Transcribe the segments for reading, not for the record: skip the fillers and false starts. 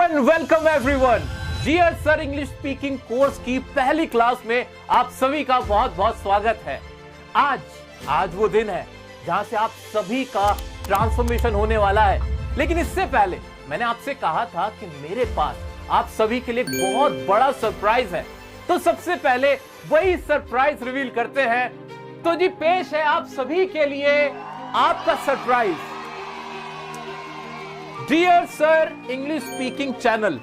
And welcome everyone. Dear sir English speaking course की पहली class में आप सभी का बहुत बहुत स्वागत है। आज वो दिन है जहां से आप सभी का ट्रांसफॉर्मेशन होने वाला है। लेकिन इससे पहले मैंने आपसे कहा था कि मेरे पास आप सभी के लिए बहुत बड़ा सरप्राइज है, तो सबसे पहले वही सरप्राइज रिवील करते हैं। तो जी पेश है आप सभी के लिए आपका surprise, dear sir English speaking channel,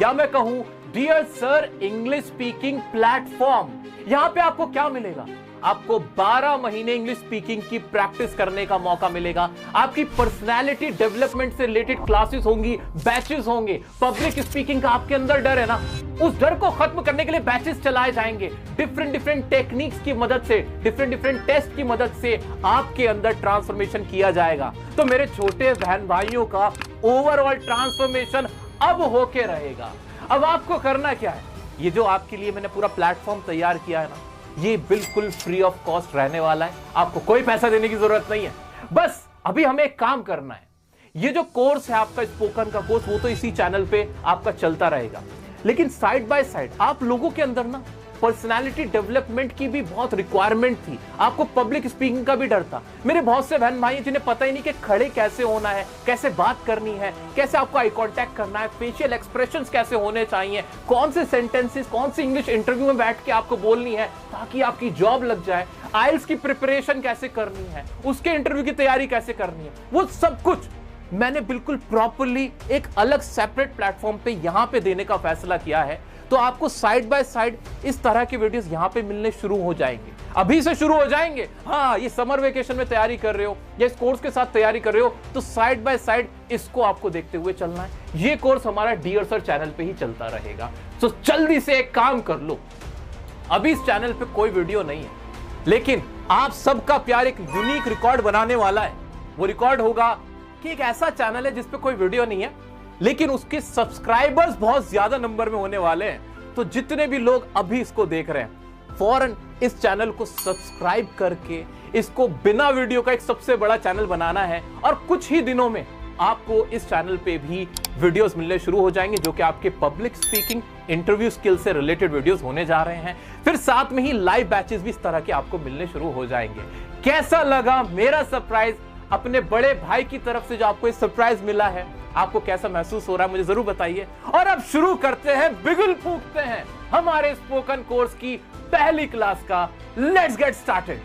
या मैं कहूं dear sir English speaking platform. यहां पे आपको क्या मिलेगा? आपको 12 महीने इंग्लिश स्पीकिंग की प्रैक्टिस करने का मौका मिलेगा। आपकी पर्सनालिटी डेवलपमेंट से रिलेटेड क्लासेस होंगी, बैचेस होंगे। पब्लिक स्पीकिंग का आपके अंदर डर है ना, उस डर को खत्म करने के लिए बैचेस चलाए जाएंगे। डिफरेंट टेक्निक्स की मदद से, डिफरेंट टेस्ट की मदद से आपके अंदर ट्रांसफॉर्मेशन किया जाएगा। तो मेरे छोटे बहन भाइयों का ओवरऑल ट्रांसफॉर्मेशन अब होके रहेगा। अब आपको करना क्या है? ये जो आपके लिए मैंने पूरा प्लेटफॉर्म तैयार किया है ना, ये बिल्कुल फ्री ऑफ कॉस्ट रहने वाला है। आपको कोई पैसा देने की जरूरत नहीं है। बस अभी हमें एक काम करना है। ये जो कोर्स है आपका स्पोकन का कोर्स, वो तो इसी चैनल पे आपका चलता रहेगा, लेकिन साइड बाय साइड आप लोगों के अंदर ना पर्सनालिटी डेवलपमेंट की भी बहुत रिक्वायरमेंट थी। आपको पब्लिक स्पीकिंग का भी डर था। मेरे बहुत से बहन भाई जिन्हें पता ही नहीं कि खड़े कैसे होना है, कैसे बात करनी है, कैसे आपको आई कांटेक्ट करना है, फेशियल एक्सप्रेशंस कैसे होने चाहिए, कौन से सेंटेंसेस, कौन सी इंग्लिश इंटरव्यू में बैठ के आपको बोलनी है ताकि आपकी जॉब लग जाए, आइल्स की प्रिपरेशन कैसे करनी है, उसके इंटरव्यू की तैयारी कैसे करनी है, वो सब कुछ मैंने बिल्कुल प्रॉपर्ली एक अलग सेपरेट प्लेटफॉर्म पे यहां पे देने का फैसला किया है। तो आपको साइड बाय साइड इस तरह के वीडियोस यहां पे मिलने शुरू हो जाएंगे, अभी से शुरू हो जाएंगे। हाँ, ये समर वेकेशन में तैयारी कर रहे हो या इस कोर्स के साथ तैयारी कर रहे हो, तो साइड बाय साइड इसको आपको देखते हुए चलना है। ये कोर्स हमारा डियर सर चैनल पे ही चलता रहेगा। तो जल्दी से एक काम कर लो, अभी इस चैनल पे कोई वीडियो नहीं है, लेकिन आप सबका प्यार एक यूनिक रिकॉर्ड बनाने वाला है। वो रिकॉर्ड होगा कि एक ऐसा चैनल है जिसपे कोई वीडियो नहीं है, लेकिन उसके सब्सक्राइबर्स बहुत ज्यादा नंबर में होने वाले हैं। तो जितने भी लोग अभी इसको देख रहे हैं, फौरन इस चैनल को सब्सक्राइब करके इसको बिना वीडियो का एक सबसे बड़ा चैनल बनाना है। और कुछ ही दिनों में आपको इस चैनल पे भी वीडियोस मिलने शुरू हो जाएंगे, जो कि आपके पब्लिक स्पीकिंग, इंटरव्यू स्किल से रिलेटेड वीडियोस होने जा रहे हैं। फिर साथ में ही लाइव बैचेस भी इस तरह के आपको मिलने शुरू हो जाएंगे। कैसा लगा मेरा सरप्राइज? अपने बड़े भाई की तरफ से जो आपको इस सरप्राइज मिला है, आपको कैसा महसूस हो रहा है मुझे जरूर बताइए। और अब शुरू करते हैं, बिगुल फूंकते हैं हमारे स्पोकन कोर्स की पहली क्लास का। Let's get started.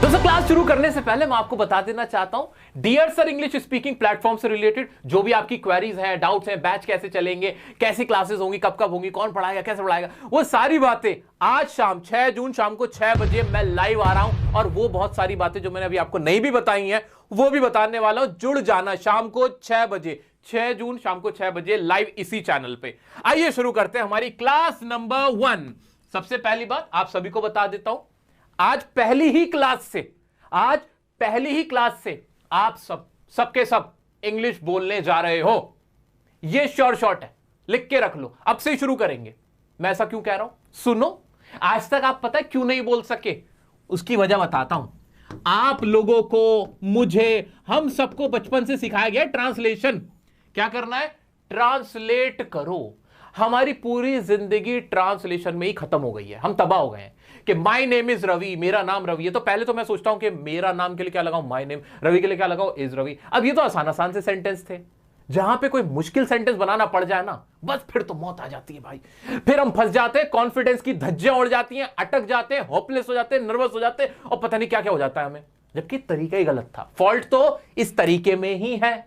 दोस्तों, क्लास शुरू करने से पहले मैं आपको बता देना चाहता हूं, dear sir English speaking platform से रिलेटेड जो भी आपकी क्वेरीज हैं, डाउट्स हैं, बैच कैसे चलेंगे, कैसी क्लासेस होंगी, कब कब होंगी, कौन पढ़ाएगा, कैसे पढ़ाएगा, वो सारी बातें आज शाम 6 जून शाम को 6 बजे मैं लाइव आ रहा हूं। और वो बहुत सारी बातें जो मैंने अभी आपको नहीं भी बताई हैं, वो भी बताने वाला हूं। जुड़ जाना शाम को 6 बजे, 6 जून शाम को 6 बजे लाइव इसी चैनल पे। आइए शुरू करते हैं हमारी क्लास नंबर 1। सबसे पहली बात आप सभी को बता देता हूं, आज पहली ही क्लास से आप सबके सब इंग्लिश बोलने जा रहे हो। ये शॉर्ट है, लिख के रख लो, अब से ही शुरू करेंगे। मैं ऐसा क्यों कह रहा हूं, सुनो। आज तक आप पता है क्यों नहीं बोल सके, उसकी वजह बताता हूं। आप लोगों को, मुझे, हम सबको बचपन से सिखाया गया ट्रांसलेशन। क्या करना है? ट्रांसलेट करो। हमारी पूरी जिंदगी ट्रांसलेशन में ही खत्म हो गई है। हम तबाह हो गए हैं कि माय नेम इज रवि, मेरा नाम रवि है। तो पहले तो मैं सोचता हूं कि मेरा नाम के लिए क्या लगाऊं, माय नेम, रवि के लिए क्या लगाऊं, इज रवि। अब ये तो आसान से सेंटेंस थे। जहां पे कोई मुश्किल सेंटेंस बनाना पड़ जाए ना, बस फिर तो मौत आ जाती है भाई। फिर हम फंस जाते हैं, कॉन्फिडेंस की धज्जियां उड़ जाती हैं, अटक जाते हैं, होपलेस हो जाते हैं, नर्वस हो जाते हैं, और पता नहीं क्या क्या हो जाता है हमें, जबकि तरीका ही गलत था। फॉल्ट तो इस तरीके में ही है।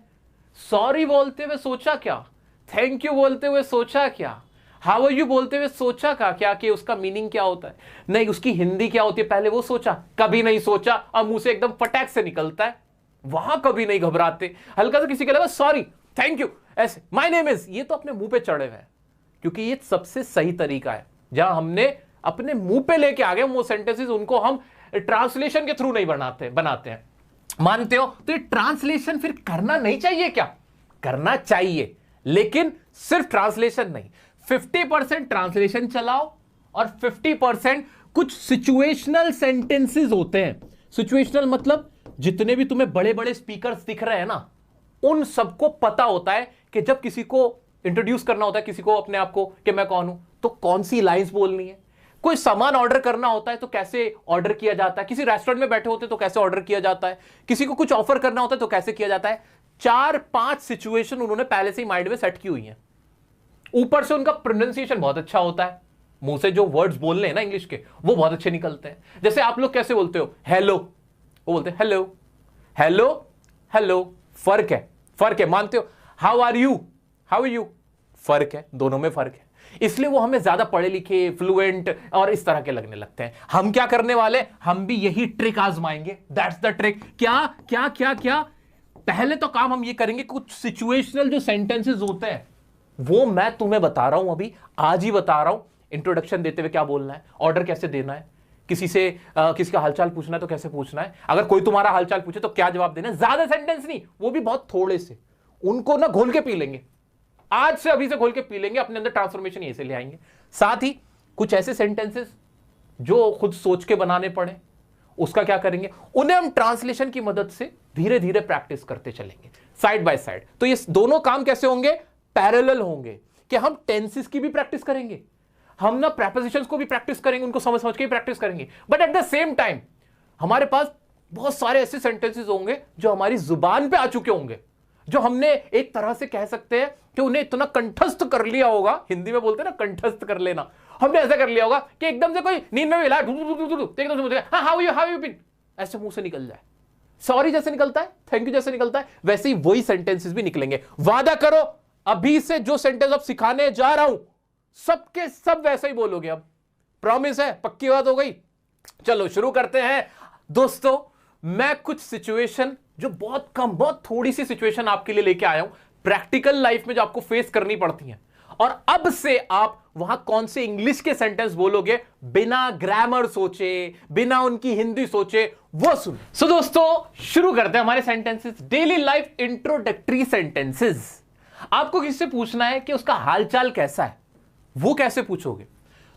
सॉरी बोलते हुए सोचा क्या, थैंक यू बोलते हुए सोचा क्या, हाउ आर यू बोलते हुए सोचा क्या कि उसका मीनिंग क्या होता है, नहीं उसकी हिंदी क्या होती है, पहले वो सोचा? कभी नहीं सोचा, और मुंह से एकदम फटाक से निकलता है। वहां कभी नहीं घबराते, हल्का सा किसी के लगा सॉरी, थैंक यू, ऐसे माय नेम इज, ये तो अपने मुंह पे चढ़े हुए हैं, क्योंकि ये सबसे सही तरीका है। जहां हमने अपने मुंह पे लेके आ गए वो सेंटेंसेस, उनको हम ट्रांसलेशन के थ्रू नहीं बनाते हैं। मानते हो? तो ये ट्रांसलेशन फिर करना नहीं चाहिए क्या? करना चाहिए, लेकिन सिर्फ ट्रांसलेशन नहीं, 50% ट्रांसलेशन चलाओ और 50% कुछ सिचुएशनल सेंटेंसेस होते हैं सिचुएशनल मतलब जितने भी तुम्हें बड़े बड़े स्पीकर्स दिख रहे हैं ना, उन सबको पता होता है कि जब किसी को इंट्रोड्यूस करना होता है, किसी को अपने आप को कि मैं कौन हूं, तो कौन सी लाइंस बोलनी है। कोई सामान ऑर्डर करना होता है तो कैसे ऑर्डर किया जाता है, किसी रेस्टोरेंट में बैठे होते तो कैसे ऑर्डर किया जाता है, किसी को कुछ ऑफर करना होता है तो कैसे किया जाता है। 4-5 सिचुएशन उन्होंने पहले से ही माइंड में सेट की हुई है। ऊपर से उनका प्रोनाउंसिएशन बहुत अच्छा होता है, मुंह से जो वर्ड्स बोलने हैं ना इंग्लिश के वो बहुत अच्छे निकलते हैं। जैसे आप लोग कैसे बोलते हो हेलो, वो बोलते हैं हेलो हेलो हेलो। फर्क है, मानते हो। How are you, how are you, फर्क है, दोनों में फर्क है। इसलिए वो हमें ज्यादा पढ़े लिखे, फ्लुएंट और इस तरह के लगने लगते हैं। हम क्या करने वाले, हम भी यही ट्रिक आजमाएंगे। That's the trick. क्या क्या क्या क्या, पहले तो काम हम ये करेंगे, कुछ सिचुएशनल जो सेंटेंसेस होते हैं वो मैं तुम्हें बता रहा हूं, अभी आज ही बता रहा हूं। इंट्रोडक्शन देते हुए क्या बोलना है, ऑर्डर कैसे देना है, किसी से किसी का हालचाल पूछना है तो कैसे पूछना है, अगर कोई तुम्हारा हालचाल पूछे तो क्या जवाब देना है। ज्यादा सेंटेंस नहीं, वो भी बहुत थोड़े से, उनको ना घोल के पी लेंगे। आज से अभी से घोल के पी लेंगे, अपने अंदर ट्रांसफॉर्मेशन यहीं से ले आएंगे। साथ ही कुछ ऐसे सेंटेंसेस जो खुद सोच के बनाने पड़े, उसका क्या करेंगे, उन्हें हम ट्रांसलेशन की मदद से धीरे धीरे प्रैक्टिस करते चलेंगे साइड बाय साइड। तो ये दोनों काम कैसे होंगे, पैरेलल होंगे, कि हम टेंसेस की भी प्रैक्टिस करेंगे, हम ना प्रेपोजिशंस को भी प्रैक्टिस करेंगे, उनको समझ समझ के भी प्रैक्टिस करेंगे, but at the same time हमारे पास बहुत सारे ऐसे सेंटेंसेस होंगे जो हमारी जुबान पे आ चुके होंगे, जो हमने एक तरह से कह सकते हैं कि उन्हें इतना कंठस्थ कर लिया होगा, हिंदी में बोलते हैं ना कंठस्थ कर लेना, हमने ऐसा कर लिया होगा कि एकदम से कोई नींद में भी हिलाया एकदम से बोलेगा हाउ यू बीन, ऐसे मुंह से निकल जाए। सॉरी जैसे निकलता है, थैंक यू जैसे निकलता है, वैसे ही वही सेंटेंसेस भी निकलेंगे। वादा करो अभी से जो सेंटेंस अब सिखाने जा रहा हूं सबके सब वैसे ही बोलोगे। अब प्रॉमिस है, पक्की बात हो गई। चलो शुरू करते हैं दोस्तों। मैं कुछ सिचुएशन जो बहुत कम, बहुत थोड़ी सी सिचुएशन आपके लिए लेके आया हूं, प्रैक्टिकल लाइफ में जो आपको फेस करनी पड़ती हैं, और अब से आप वहां कौन से इंग्लिश के सेंटेंस बोलोगे बिना ग्रामर सोचे, बिना उनकी हिंदी सोचे, वो सुन। सो दोस्तों शुरू करते हैं हमारे sentences, daily life introductory sentences. आपको किससे पूछना है कि उसका हालचाल कैसा है, वो कैसे पूछोगे,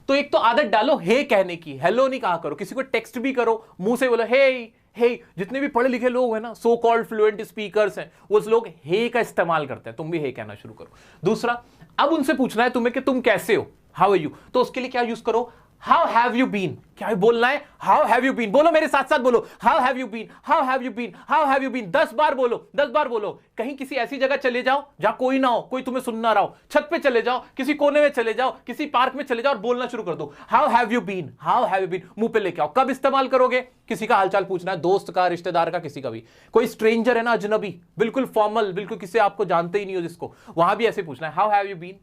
तो एक तो आदत डालो हे कहने की, हेलो नहीं कहा करो। किसी को टेक्स्ट भी करो, मुंह से बोलो हे हे। जितने भी पढ़े लिखे लोग हैं ना, सो कॉल्ड फ्लुएंट स्पीकर्स हैं, वो लोग हे का इस्तेमाल करते हैं, तुम भी हे कहना शुरू करो। दूसरा, अब उनसे पूछना है तुम्हें कि तुम कैसे हो, हाउ आर यू, तो उसके लिए क्या यूज करो, हाउ हैव यू बीन। क्या बोलना है, हाउ हैव यू बीन। बोलो मेरे साथ साथ बोलो, how have you been, how have you been, how have you been. 10 बार बोलो, 10 बार बोलो। कहीं किसी ऐसी जगह चले जाओ जहां कोई ना हो, कोई तुम्हें सुन ना रहा हो, छत पे चले जाओ, किसी कोने में चले जाओ, किसी पार्क में चले जाओ और बोलना शुरू कर दो, how have you been, how have you been. मुंह पे लेके आओ। कब इस्तेमाल करोगे, किसी का हालचाल पूछना है, दोस्त का, रिश्तेदार का, किसी का भी, कोई स्ट्रेंजर है ना, अजनबी, बिल्कुल फॉर्मल, बिल्कुल किसी आपको जानते ही नहीं हो जिसको, वहां भी ऐसे पूछना है, हाउ हैव यू बीन।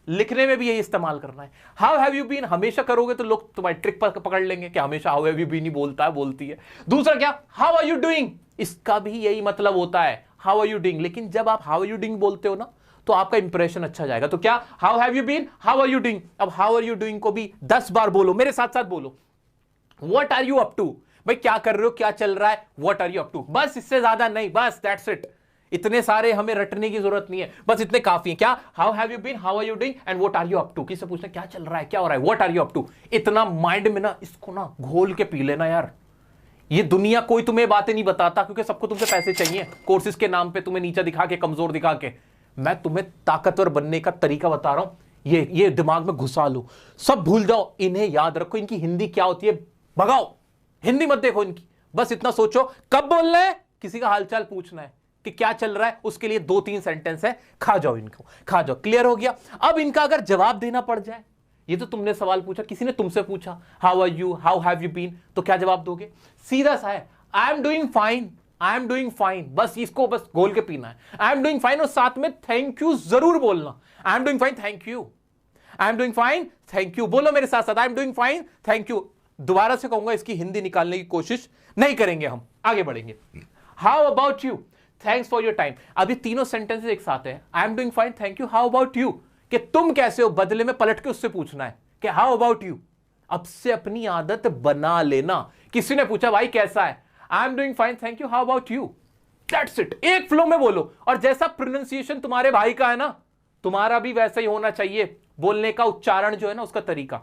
लिखने में भी यही इस्तेमाल करना है। हाउ हैव यू बीन हमेशा करोगे तो लोग तुम्हारी ट्रिक पकड़ लेंगे कि हमेशा हाउ हैव यू बीन ही बोलता है, बोलती है। दूसरा क्या, हाउ आर यू डूइंग, इसका भी यही मतलब होता है, हाउ आर यू डूइंग। लेकिन जब आप हाउ आर यू डूइंग बोलते हो ना, तो आपका इंप्रेशन अच्छा जाएगा। तो क्या, how have you been, how are you doing. अब हाउ आर यू डूइंग को भी 10 बार बोलो, मेरे साथ साथ बोलो। What are you up to, भाई क्या कर रहे हो, क्या चल रहा है, what are you up to. बस, इससे ज्यादा नहीं, बस दैट्स इट। इतने सारे हमें रटने की जरूरत नहीं है, बस इतने काफी है। क्या, how have you been, how are you doing and what are you up to. किससे पूछना क्या चल रहा है, क्या हो रहा है, what are you up to. इतना माइंड में ना, इसको ना घोल के पी लेना यार। ये दुनिया कोई तुम्हें बातें नहीं बताता, क्योंकि सबको तुमसे पैसे चाहिए, कोर्सेज के नाम पे तुम्हें नीचा दिखा के, कमजोर दिखा के। मैं तुम्हें ताकतवर बनने का तरीका बता रहा हूं, ये दिमाग में घुसा लो। सब भूल जाओ, इन्हें याद रखो, इनकी हिंदी क्या होती है भगाओ, हिंदी मत देखो इनकी। बस इतना सोचो, कब बोलना है, किसी का हालचाल पूछना है कि क्या चल रहा है, उसके लिए 2-3 सेंटेंस है, खा जाओ इनको, खा जाओ। क्लियर हो गया। अब इनका अगर जवाब देना पड़ जाए, ये तो तुमने सवाल पूछा, किसी ने तुमसे पूछा how are you, how have you been, तो क्या जवाब दोगे, सीधा सा है, I am doing fine, I am doing fine. बस इसको बस घोल के पीना है, आई एम डूइंग फाइन, और साथ में थैंक यू जरूर बोलना। आई am doing fine, thank you, I am doing fine, thank you. बोलो मेरे साथ साथ, आई am doing fine, thank you. दोबारा से कहूंगा, इसकी हिंदी निकालने की कोशिश नहीं करेंगे, हम आगे बढ़ेंगे। How about you, thanks for your time. अभी तीनों सेंटेंसेस एक साथ है, I am doing fine, thank you, how about you, कि तुम कैसे हो, बदले में पलट के उससे पूछना है कि हाउ अबाउट यू। अब से अपनी आदत बना लेना। किसी ने पूछा भाई कैसा है, I am doing fine, thank you, how about you, that's it. एक फ्लो में बोलो, और जैसा प्रोनाउंसिएशन तुम्हारे भाई का है ना, तुम्हारा भी वैसा ही होना चाहिए, बोलने का उच्चारण जो है ना, उसका तरीका,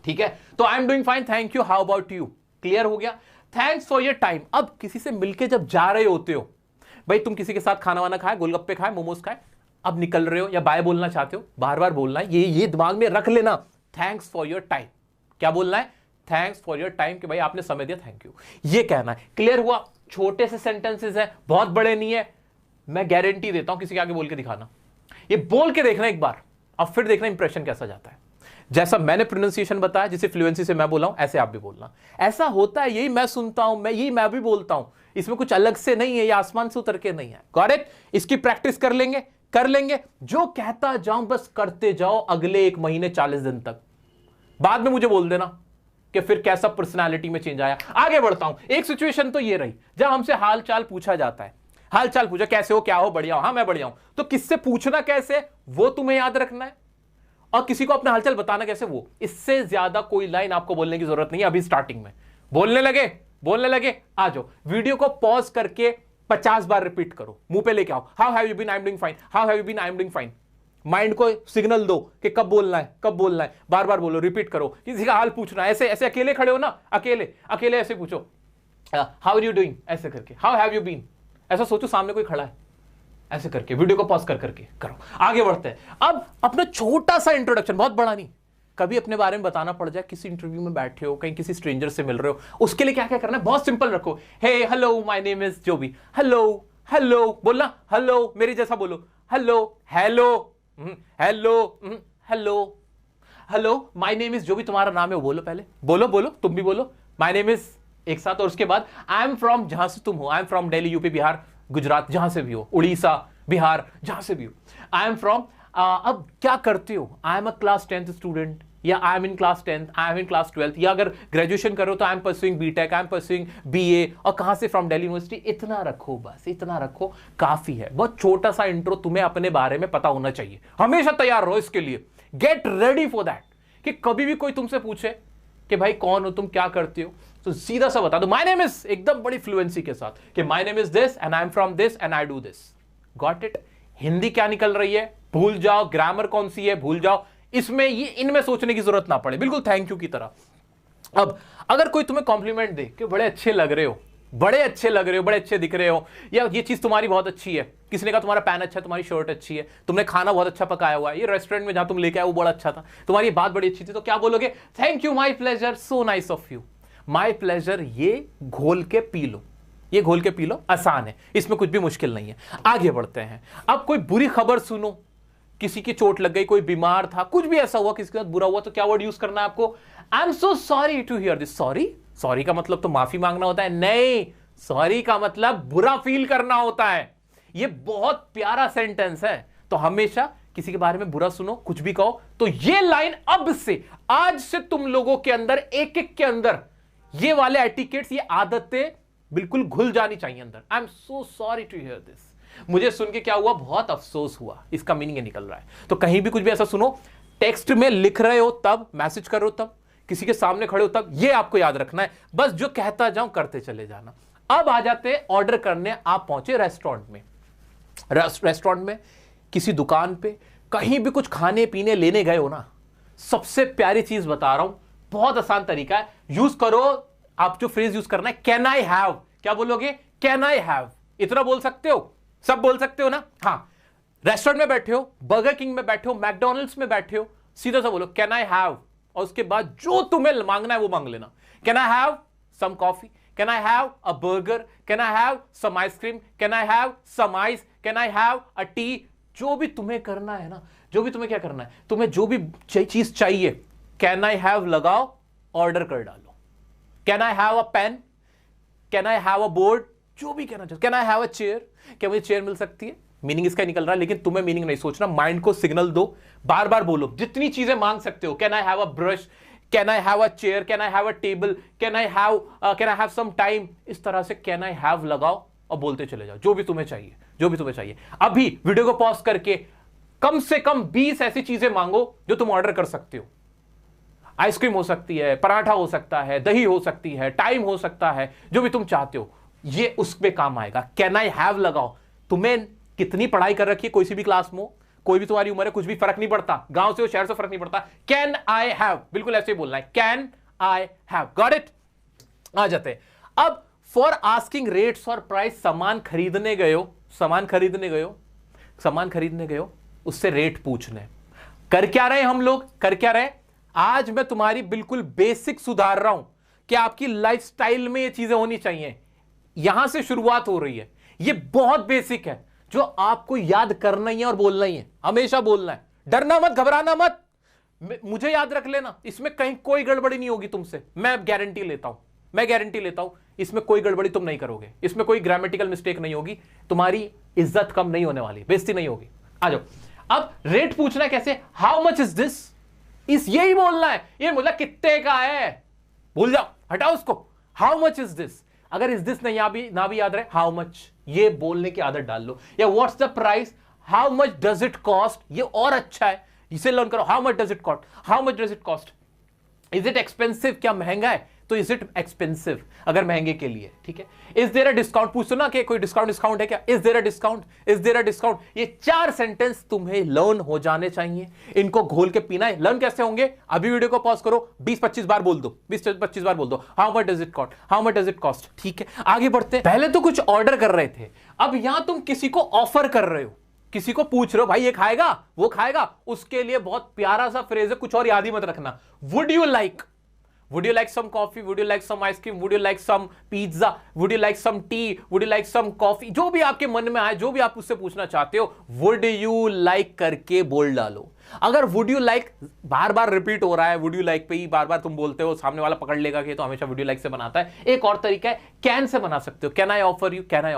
ठीक है। तो I am doing fine, thank you, how about you, clear हो गया। Thanks for your time. अब किसी से मिलके जब जा रहे होते हो, भाई तुम किसी के साथ खाना वाना खाए, गोलगप्पे खाए, मोमोज खाए, अब निकल रहे हो या बाय बोलना चाहते हो, बार बार बोलना है, ये दिमाग में रख लेना, थैंक्स फॉर योर टाइम। क्या बोलना है? थैंक्स फॉर योर टाइम, कि भाई आपने समय दिया, थैंक यू, ये कहना है। क्लियर हुआ? छोटे से सेंटेंसेस है, बहुत बड़े नहीं है, मैं गारंटी देता हूं। किसी के आगे बोल के दिखाना, ये बोल के देखना एक बार, अब फिर देखना इंप्रेशन कैसा जाता है। जैसा मैंने प्रोनाउंसिएशन बताया, जिसे फ्लुएंसी से मैं बोला हूं, ऐसे आप भी बोलना। ऐसा होता है, यही मैं सुनता हूं, मैं भी बोलता हूं, इसमें कुछ अलग से नहीं है, ये आसमान से उतर के नहीं है। Got it? इसकी प्रैक्टिस कर लेंगे, जो कहता जाऊं बस करते जाओ अगले 1 महीने 40 दिन तक। बाद में मुझे बोल देना कि फिर कैसा पर्सनालिटी में चेंज आया। आगे बढ़ता हूं। एक सिचुएशन तो ये रही जब हमसे हाल चाल पूछा जाता है, हाल चाल पूछा, कैसे हो, क्या हो, बढ़िया हो, हाँ मैं बढ़िया हूं। तो किससे पूछना कैसे, वो तुम्हें याद रखना है, और किसी को अपना हालचाल बताना कैसे, वो। इससे ज्यादा कोई लाइन आपको बोलने की जरूरत नहीं है अभी स्टार्टिंग में। बोलने लगे, आ जाओ, वीडियो को पॉज करके 50 बार रिपीट करो, मुंह पे लेके आओ। How have you been? I am doing fine. How have you been? I am doing fine. Mind को सिग्नल दो कि कब बोलना है, बार बार बोलो, रिपीट करो। किसी का हाल पूछना है, ऐसे अकेले खड़े हो ना, अकेले ऐसे पूछो, हाउ आर यू डूइंग, ऐसे करके। हाउ हैव यू बीन, ऐसा सोचो सामने कोई खड़ा है, ऐसे करके वीडियो को पॉज करके करो। आगे बढ़ते हैं। अब अपना छोटा सा इंट्रोडक्शन, बहुत बड़ा नहीं, कभी अपने बारे में बताना पड़ जाए, किसी इंटरव्यू में बैठे हो, कहीं किसी स्ट्रेंजर से मिल रहे हो, उसके लिए क्या क्या करना है, बहुत सिंपल रखो। हे हेलो माय नेम इज जो भी, हेलो बोलना, हेलो मेरे जैसा बोलो, हेलो माय नेम इज, जो भी तुम्हारा नाम है वो बोलो, पहले बोलो, तुम भी बोलो माय नेम इज एक साथ, और उसके बाद आई एम फ्रॉम, जहां से तुम हो, I am from Delhi, UP, Bihar, Gujarat, जहां से भी हो, उड़ीसा, बिहार, जहां से भी हो, आई एम फ्रॉम। अब क्या करते हो, I am a class 10th student, या I am in class 10th, I am in class 12th, या अगर ग्रेजुएशन करो तो I am pursuing BTech, I am pursuing BA, और कहां से, फ्रॉम दिल्ली यूनिवर्सिटी। इतना रखो, बस इतना रखो, काफी है। बहुत छोटा सा इंट्रो तुम्हें अपने बारे में पता होना चाहिए। हमेशा तैयार रहो इसके लिए, गेट रेडी फॉर दैट, कि कभी भी कोई तुमसे पूछे कि भाई कौन हो तुम, क्या करते हो, तो सीधा सा बता दो माय नेम इज, एकदम बड़ी फ्लुएंसी के साथ, कि my name is this and I am from this and I do this. Got it? Hindi क्या निकल रही है भूल जाओ, ग्रामर कौन सी है भूल जाओ, इसमें ये इनमें सोचने की जरूरत ना पड़े, बिल्कुल थैंक यू की तरह। अब अगर कोई तुम्हें कॉम्प्लीमेंट दे कि बड़े अच्छे लग रहे हो, बड़े अच्छे दिख रहे हो, या ये चीज तुम्हारी बहुत अच्छी है, किसी ने कहा तुम्हारा पैन अच्छा है, तुम्हारी शर्ट अच्छी है, तुमने खाना बहुत अच्छा पकाया हुआ है, ये रेस्टोरेंट में जहां तुम लेके आए वो बड़ा अच्छा था, तुम्हारी बात बड़ी अच्छी थी, तो क्या बोलोगे? Thank you, my pleasure, so nice of you. My pleasure, ये घोल के पी लो, आसान है, इसमें कुछ भी मुश्किल नहीं है। आगे बढ़ते हैं। अब कोई बुरी खबर सुनो, किसी की चोट लग गई, कोई बीमार था, कुछ भी ऐसा हुआ, किसी के साथ बुरा हुआ, तो क्या वर्ड यूज करना है आपको? I am so sorry to hear this. Sorry का मतलब तो माफी मांगना होता है? नहीं, सॉरी का मतलब बुरा फील करना होता है। ये बहुत प्यारा सेंटेंस है। तो हमेशा किसी के बारे में बुरा सुनो, कुछ भी कहो, तो ये लाइन अब से, आज से तुम लोगों के अंदर, एक के अंदर ये वाले एटिकेट्स, ये आदतें बिल्कुल घुल जानी चाहिए अंदर। I am so sorry to hear this, मुझे सुन के क्या हुआ, बहुत अफसोस हुआ, इसका मीनिंग निकल रहा है। तो कहीं भी कुछ भी ऐसा सुनो, टेक्स्ट में लिख रहे हो तब, मैसेज कर रहे हो तब, किसी के सामने खड़े हो तब, ये आपको याद रखना है। बस जो कहता जाऊं करते चले जाना। अब आ जाते हैं ऑर्डर करने। आप पहुंचे रेस्टोरेंट में, किसी दुकान पे, कहीं भी कुछ खाने पीने लेने गए हो ना, सबसे प्यारी चीज बता रहा हूं, बहुत आसान तरीका है, यूज करो। आप जो फ्रेज यूज करना है, कैन आई हैव, क्या बोलोगे? कैन आई हैव, इतना बोल सकते हो, सब बोल सकते हो ना? हाँ, रेस्टोरेंट में बैठे हो, बर्गर किंग में बैठे हो, मैकडॉनल्ड्स में बैठे हो, सीधा सा बोलो कैन आई हैव, और उसके बाद जो तुम्हें मांगना है वो मांग लेना। Can I have some coffee, can I have a burger, can I have some ice cream, can I have some ice, can I have a tea. जो भी तुम्हें करना है ना, जो भी तुम्हें क्या करना है, तुम्हें जो भी चीज चाहिए, कैन आई हैव लगाओ, ऑर्डर कर डालो। Can I have a pen, can I have a board, जो भी कहना चाहते, can I have a chair, क्या मुझे चेयर मिल सकती है? मीनिंग इसका निकल रहा है, लेकिन तुम्हें मीनिंग नहीं सोचना, माइंड को सिग्नल दो, बार बार बोलो, जितनी चीजें मांग सकते हो। Can I have a brush, can I have a chair, can I have a table, can I have some time, इस तरह से कैन आई हैव लगाओ और बोलते चले जाओ, जो भी तुम्हें चाहिए। अभी वीडियो को पॉज करके कम से कम 20 ऐसी चीजें मांगो जो तुम ऑर्डर कर सकते हो। आइसक्रीम हो सकती है, पराठा हो सकता है, दही हो सकती है, टाइम हो सकता है, जो भी तुम चाहते हो, ये उस पे काम आएगा। कैन आई हैव लगाओ। तुम्हें कितनी पढ़ाई कर रखी है, कोई सी भी क्लास में, कोई भी तुम्हारी उम्र है, कुछ भी फर्क नहीं पड़ता, गांव से हो शहर से फर्क नहीं पड़ता, कैन आई हैव, बिल्कुल ऐसे ही बोलना है, can I have. Got it? आ जाते हैं अब फॉर आस्किंग रेट्स और प्राइस, सामान खरीदने गए हो, उससे रेट पूछने। कर क्या रहे हम लोग, आज मैं तुम्हारी बिल्कुल बेसिक सुधार रहा हूं कि आपकी लाइफस्टाइल में ये चीजें होनी चाहिए। यहां से शुरुआत हो रही है, ये बहुत बेसिक है जो आपको याद करना ही है और बोलना ही है, हमेशा बोलना है। डरना मत, घबराना मत, मुझे याद रख लेना, इसमें कहीं कोई गड़बड़ी नहीं होगी तुमसे, मैं गारंटी लेता हूं, इसमें कोई गड़बड़ी तुम नहीं करोगे, इसमें कोई ग्रामेटिकल मिस्टेक नहीं होगी, तुम्हारी इज्जत कम नहीं होने वाली, बेइज्जती नहीं होगी। आ जाओ, अब रेट पूछना है कैसे, हाउ मच इज दिस, यही बोलना है, ये बोला कितने का है, भूल जाओ, हटाओ उसको, हाउ मच इज दिस। अगर इज दिस नहीं ना भी याद रहे, हाउ मच ये बोलने की आदत डाल लो, या what's the price, how much does it cost, ये और अच्छा है, इसे लर्न करो। How much does it cost, is it expensive, क्या महंगा है, तो इज इट एक्सपेंसिव अगर महंगे के लिए, ठीक है। इज देयर अ डिस्काउंट, पूछो ना कि कोई डिस्काउंट है क्या, इज देयर अ डिस्काउंट, ये 4 सेंटेंस तुम्हें लर्न हो जाने चाहिए, इनको घोल के पीना है। लर्न कैसे होंगे, अभी वीडियो को पॉज करो, 20-25 बार बोल दो, 20-25 बार बोल दो, how much does it cost, ठीक है। आगे बढ़ते हैं, पहले तो कुछ ऑर्डर कर रहे थे, अब यहां तुम किसी को ऑफर कर रहे हो, किसी को पूछ रहे हो भाई ये खाएगा, वो खाएगा, उसके लिए बहुत प्यारा सा फ्रेज है, कुछ और याद ही मत रखना, would you like some coffee, would you like some ice cream, would you like some pizza, would you like some tea, would you like some coffee, जो भी आपके मन में आए, जो भी आप उससे पूछना चाहते हो, would you like करके बोल डालो। अगर would you like bar bar repeat हो रहा है, would you like पे ही बार बार तुम बोलते हो, सामने वाला पकड़ लेगा कि तो हमेशा would you like से बनाता है। एक और तरीका है, can से बना सकते हो, can I offer you, can I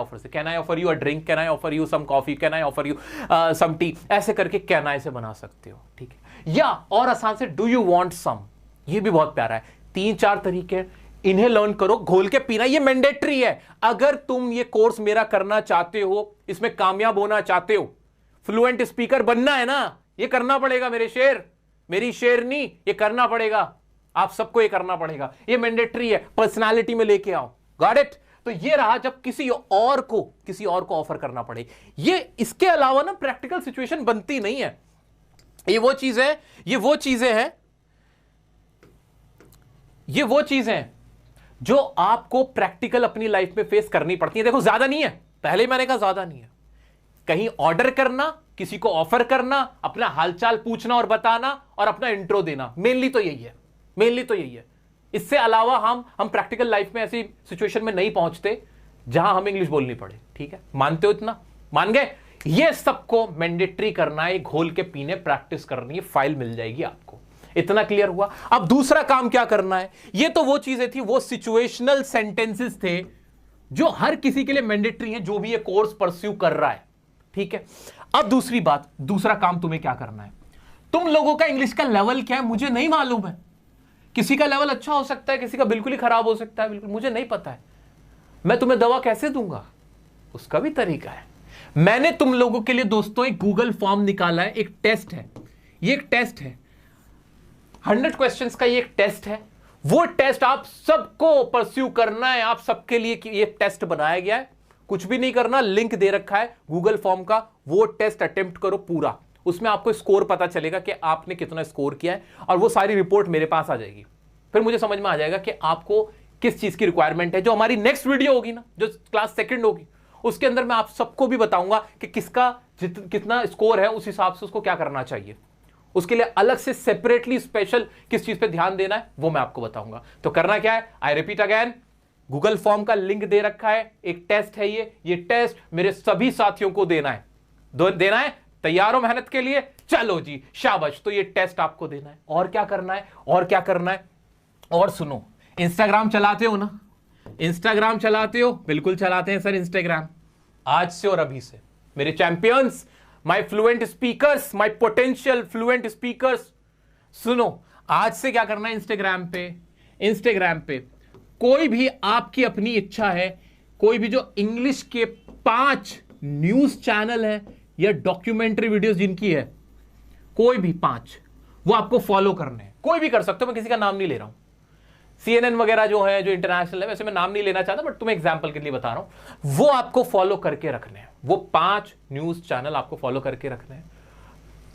offer you a drink, can I offer you some coffee, can I offer you some tea, ऐसे करके can I से बना सकते हो, ठीक है। या और आसान से do you want some, ये भी बहुत प्यारा है। 3-4 तरीके, इन्हें लर्न करो, घोल के पीना, ये मैंडेटरी है। अगर तुम ये कोर्स मेरा करना चाहते हो, इसमें कामयाब होना चाहते हो, फ्लुएंट स्पीकर बनना है ना, ये करना पड़ेगा मेरे शेर, मेरी शेरनी, ये करना पड़ेगा, आप सबको ये करना पड़ेगा, ये मैंडेटरी है, पर्सनालिटी में लेके आओ, गॉट इट। तो ये रहा जब किसी और को ऑफर करना पड़े। ये इसके अलावा ना प्रैक्टिकल सिचुएशन बनती नहीं है। ये वो चीजें हैं जो आपको प्रैक्टिकल अपनी लाइफ में फेस करनी पड़ती है। देखो ज्यादा नहीं है, पहले ही मैंने कहा ज्यादा नहीं है, कहीं ऑर्डर करना, किसी को ऑफर करना, अपना हालचाल पूछना और बताना, और अपना इंट्रो देना, मेनली तो यही है। इससे अलावा हम प्रैक्टिकल लाइफ में ऐसी सिचुएशन में नहीं पहुंचते जहां हमें इंग्लिश बोलनी पड़े, ठीक है। मानते हो इतना, मान गए। ये सबको मैंडेटरी करना है, घोल के पीने प्रैक्टिस करनी है, फाइल मिल जाएगी आपको। इतना क्लियर हुआ। अब दूसरा काम क्या करना है, ये तो वो चीजें थी, वो सिचुएशनल सेंटेंसेस थे जो हर किसी के लिए मैंडेटरी है, जो भी ये कोर्स परस्यू कर रहा है, ठीक है। अब दूसरा काम तुम्हें क्या करना है, तुम लोगों का इंग्लिश का लेवल क्या है मुझे नहीं मालूम है। किसी का लेवल अच्छा हो सकता है, किसी का बिल्कुल ही खराब हो सकता है, बिल्कुल मुझे नहीं पता है। मैं तुम्हें दवा कैसे दूंगा, उसका भी तरीका है। मैंने तुम लोगों के लिए दोस्तों एक गूगल फॉर्म निकाला है, एक टेस्ट है, ये एक टेस्ट है, 100 क्वेश्चंस का ये एक टेस्ट है। वो टेस्ट आप सबको परस्यू करना है, आप सबके लिए ये टेस्ट बनाया गया है, कुछ भी नहीं करना, लिंक दे रखा है गूगल फॉर्म का, वो टेस्ट अटेम्प्ट करो पूरा, उसमें आपको स्कोर पता चलेगा कि आपने कितना स्कोर किया है, और वो सारी रिपोर्ट मेरे पास आ जाएगी। फिर मुझे समझ में आ जाएगा कि आपको किस चीज की रिक्वायरमेंट है। जो हमारी नेक्स्ट वीडियो होगी ना, जो क्लास 2 होगी, उसके अंदर मैं आप सबको भी बताऊंगा कि किसका कितना स्कोर है, उस हिसाब से उसको क्या करना चाहिए। उसके लिए अलग से सेपरेटली स्पेशल किस चीज पे ध्यान देना है वो मैं आपको बताऊंगा। तो करना क्या है, I repeat again, Google form का लिंक दे रखा है, एक टेस्ट है ये टेस्ट मेरे सभी साथियों को देना है। तैयार हो मेहनत के लिए, चलो जी शाबाश। तो ये टेस्ट आपको देना है। और क्या करना है, और सुनो, इंस्टाग्राम चलाते हो ना, इंस्टाग्राम चलाते हो, बिल्कुल चलाते हैं सर इंस्टाग्राम, आज से और अभी से मेरे champions, my fluent speakers, my potential fluent speakers, सुनो, आज से क्या करना है, इंस्टाग्राम पे कोई भी आपकी अपनी इच्छा है, कोई भी जो इंग्लिश के 5 न्यूज चैनल है या डॉक्यूमेंट्री वीडियोस जिनकी है, कोई भी 5, वो आपको फॉलो करने हैं। कोई भी कर सकते हो, मैं किसी का नाम नहीं ले रहा हूं, CNN वगैरह जो है, जो इंटरनेशनल है, वैसे मैं नाम नहीं लेना चाहता, बट तुम्हें एग्जांपल के लिए बता रहा हूं, वो आपको फॉलो करके रखने हैं। वो 5 न्यूज चैनल आपको फॉलो करके रखने हैं,